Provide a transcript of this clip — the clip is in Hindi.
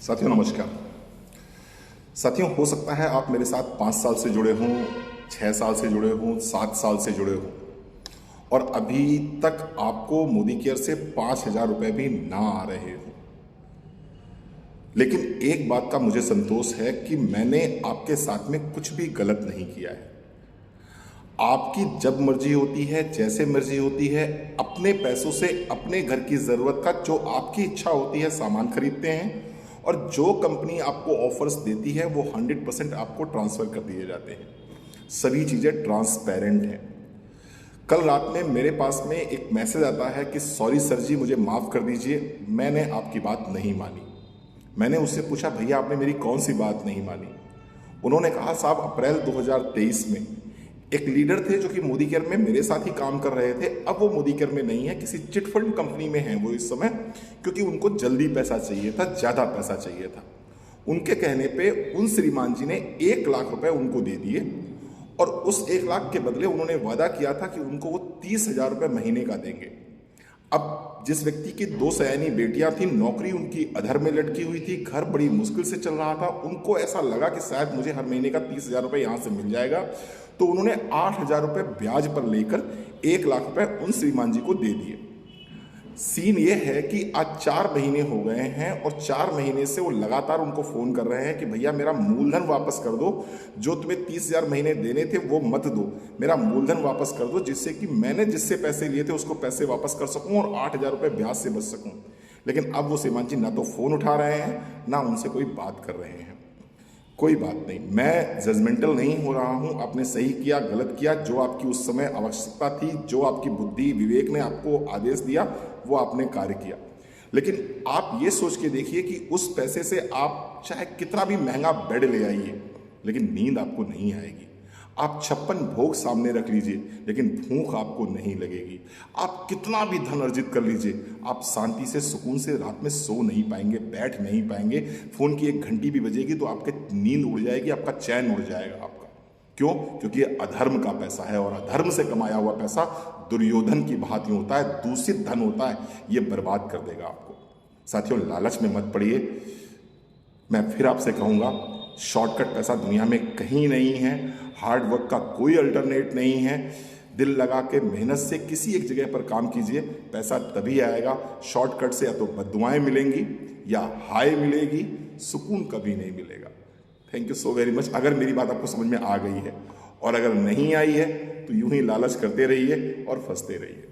साथियों नमस्कार। साथियों, हो सकता है आप मेरे साथ 5 साल से जुड़े हों, 6 साल से जुड़े हों, 7 साल से जुड़े हों और अभी तक आपको मोदी केयर से 5,000 रुपये भी ना आ रहे हों। लेकिन एक बात का मुझे संतोष है कि मैंने आपके साथ में कुछ भी गलत नहीं किया है। आपकी जब मर्जी होती है, जैसे मर्जी होती है, अपने पैसों से अपने घर की ज़रूरत का जो आपकी इच्छा होती है सामान खरीदते हैं और जो कंपनी आपको ऑफर्स देती है वो 100% आपको ट्रांसफ़र कर दिए जाते हैं। सभी चीज़ें ट्रांसपेरेंट हैं। कल रात में मेरे पास में एक मैसेज आता है कि सॉरी सर जी, मुझे माफ़ कर दीजिए, मैंने आपकी बात नहीं मानी। मैंने उससे पूछा, भैया आपने मेरी कौन सी बात नहीं मानी? उन्होंने कहा, साहब अप्रैल 2023 में एक लीडर थे जो कि मोदी केयर में मेरे साथ ही काम कर रहे थे। अब वो मोदी केयर में नहीं है, किसी चिट फंड कंपनी में है वो इस समय, क्योंकि उनको जल्दी पैसा चाहिए था, ज़्यादा पैसा चाहिए था। उनके कहने पे उन श्रीमान जी ने 1 लाख रुपए उनको दे दिए और उस 1 लाख के बदले उन्होंने वादा किया था कि उनको वो 30,000 रुपये महीने का देंगे। अब जिस व्यक्ति की 2 सयानी बेटियां थी, नौकरी उनकी अधर में लटकी हुई थी, घर बड़ी मुश्किल से चल रहा था, उनको ऐसा लगा कि शायद मुझे हर महीने का 30,000 रुपये यहाँ से मिल जाएगा, तो उन्होंने 8,000 रुपये ब्याज पर लेकर 1 लाख रुपये उन श्रीमान जी को दे दिए। सीन ये है कि आज 4 महीने हो गए हैं और 4 महीने से वो लगातार उनको फ़ोन कर रहे हैं कि भैया मेरा मूलधन वापस कर दो, जो तुम्हें 30,000 महीने देने थे वो मत दो, मेरा मूलधन वापस कर दो, जिससे कि मैंने जिससे पैसे लिए थे उसको पैसे वापस कर सकूं और 8,000 रुपये ब्याज से बच सकूं। लेकिन अब वो श्रीमान जी ना तो फ़ोन उठा रहे हैं, ना उनसे कोई बात कर रहे हैं। कोई बात नहीं, मैं जजमेंटल नहीं हो रहा हूं। आपने सही किया, गलत किया, जो आपकी उस समय आवश्यकता थी, जो आपकी बुद्धि विवेक ने आपको आदेश दिया, वो आपने कार्य किया। लेकिन आप ये सोच के देखिए कि उस पैसे से आप चाहे कितना भी महंगा बेड ले आइए, लेकिन नींद आपको नहीं आएगी। आप 56 भोग सामने रख लीजिए, लेकिन भूख आपको नहीं लगेगी। आप कितना भी धन अर्जित कर लीजिए, आप शांति से सुकून से रात में सो नहीं पाएंगे, बैठ नहीं पाएंगे। फोन की 1 घंटी भी बजेगी तो आपके नींद उड़ जाएगी, आपका चैन उड़ जाएगा आपका। क्यों? क्योंकि ये अधर्म का पैसा है और अधर्म से कमाया हुआ पैसा दुर्योधन की भांति होता है, दूषित धन होता है, ये बर्बाद कर देगा आपको। साथियों, लालच में मत पड़िए। मैं फिर आपसे कहूँगा, शॉर्टकट पैसा दुनिया में कहीं नहीं है, हार्ड वर्क का कोई अल्टरनेट नहीं है। दिल लगा के मेहनत से किसी एक जगह पर काम कीजिए, पैसा तभी आएगा। शॉर्टकट से या तो बद्दुआएं मिलेंगी या हाय मिलेगी, सुकून कभी नहीं मिलेगा। Thank you so very much. अगर मेरी बात आपको समझ में आ गई है और अगर नहीं आई है तो यूं ही लालच करते रहिए और फंसते रहिए।